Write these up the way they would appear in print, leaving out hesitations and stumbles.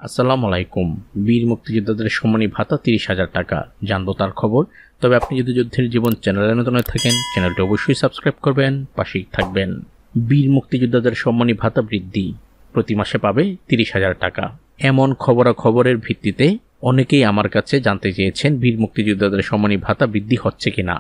আসসালামু আলাইকুম। বীর মুক্তিযোদ্ধাদের সম্মানী ভাতা 30,000 টাকা, জানবো তার খবর। তবে আপনি যদি যুদ্ধের জীবন চ্যানেলে নতুন হয়ে থাকেন, চ্যানেলটি অবশ্যই সাবস্ক্রাইব করবেন, পাশেই থাকবেন। বীর মুক্তিযোদ্ধাদের সম্মানী ভাতা বৃদ্ধি, প্রতি মাসে পাবে 30,000 টাকা। এমন খবরাখবরের ভিত্তিতে অনেকেই আমার কাছে জানতে চেয়েছেন বীর মুক্তিযোদ্ধাদের সম্মানী ভাতা বৃদ্ধি হচ্ছে কিনা।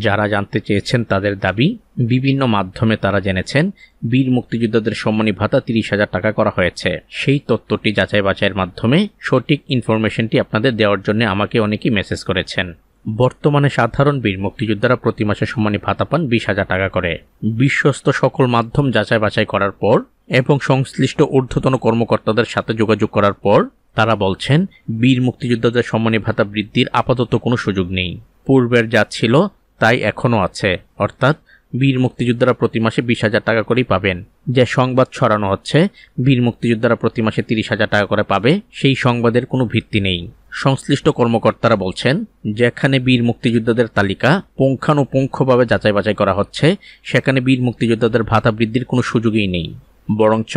যারা জানতে চেয়েছেন তাদের দাবি, বিভিন্ন মাধ্যমে তারা জেনেছেন বীর মুক্তিযোদ্ধাদের সম্মানী ভাতা 30,000 টাকা করা হয়েছে। সেই তথ্যটি যাচাই বাছাইয়ের মাধ্যমে সঠিক ইনফরমেশনটি আপনাদের দেওয়ার জন্য আমাকে অনেকেই মেসেজ করেছেন। বর্তমানে সাধারণ বীর মুক্তিযোদ্ধারা প্রতি মাসে সম্মানী ভাতা পান 20,000 টাকা করে। বিশ্বস্ত সকল মাধ্যম যাচাই বাছাই করার পর এবং সংশ্লিষ্ট ঊর্ধ্বতন কর্মকর্তাদের সাথে যোগাযোগ করার পর তারা বলছেন বীর মুক্তিযোদ্ধাদের সম্মানী ভাতা বৃদ্ধির আপাতত কোনো সুযোগ নেই। পূর্বের যা ছিল তাই এখনও আছে, অর্থাৎ বীর মুক্তিযোদ্ধারা প্রতি মাসে 20,000 টাকা করেই পাবেন। যে সংবাদ ছড়ানো হচ্ছে বীর মুক্তিযোদ্ধারা প্রতি মাসে 30,000 টাকা করে পাবে, সেই সংবাদের কোনো ভিত্তি নেই। সংশ্লিষ্ট কর্মকর্তারা বলছেন, যেখানে বীর মুক্তিযোদ্ধাদের তালিকা পুঙ্খানুপুঙ্খভাবে যাচাই বাছাই করা হচ্ছে, সেখানে বীর মুক্তিযোদ্ধাদের ভাতা বৃদ্ধির কোনো সুযোগই নেই। বরঞ্চ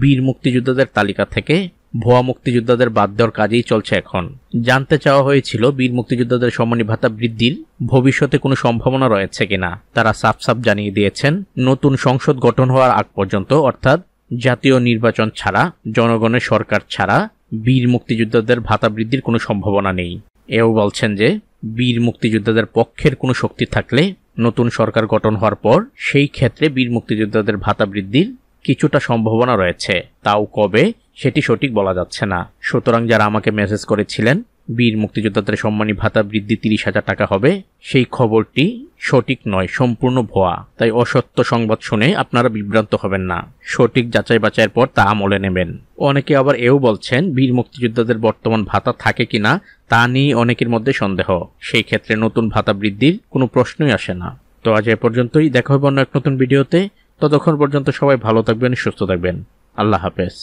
বীর মুক্তিযোদ্ধাদের তালিকা থেকে ভুয়া মুক্তিযোদ্ধাদের বাদ দেওয়ার কাজেই চলছে এখন। জানতে চাওয়া হয়েছিল বীর মুক্তিযোদ্ধাদের সম্মানী ভাতা বৃদ্ধির ভবিষ্যতে কোনো সম্ভাবনা রয়েছে কিনা। তারা সাফ জানিয়ে দিয়েছেন, নতুন সংসদ গঠন হওয়ার আগ পর্যন্ত, অর্থাৎ জাতীয় নির্বাচন ছাড়া, জনগণের সরকার ছাড়া বীর মুক্তিযোদ্ধাদের ভাতা বৃদ্ধির কোনো সম্ভাবনা নেই। এও বলছেন যে বীর মুক্তিযোদ্ধাদের পক্ষের কোনো শক্তি থাকলে নতুন সরকার গঠন হওয়ার পর সেই ক্ষেত্রে বীর মুক্তিযোদ্ধাদের ভাতা বৃদ্ধির কিছুটা সম্ভাবনা রয়েছে, তাও কবে সেটি সঠিক বলা যাচ্ছে না। সুতরাং যারা আমাকে মেসেজ করেছিলেন বীর মুক্তিযোদ্ধাদের সম্মানী ভাতা বৃদ্ধি 30,000 টাকা হবে, সেই খবরটি সঠিক নয়, সম্পূর্ণ ভুয়া। তাই অসত্য সংবাদ শুনে আপনারা বিভ্রান্ত হবেন না, সঠিক যাচাই বাছাইয়ের পর তা আমলে নেবেন। অনেকে আবার এও বলছেন বীর মুক্তিযোদ্ধাদের বর্তমান ভাতা থাকে কিনা তা নিয়ে অনেকের মধ্যে সন্দেহ, সেই ক্ষেত্রে নতুন ভাতা বৃদ্ধির কোনো প্রশ্নই আসে না। তো আজ এ পর্যন্তই, দেখা হবে অন্য এক নতুন ভিডিওতে। ততক্ষণ পর্যন্ত সবাই ভালো থাকবেন, সুস্থ থাকবেন। আল্লাহ হাফেজ।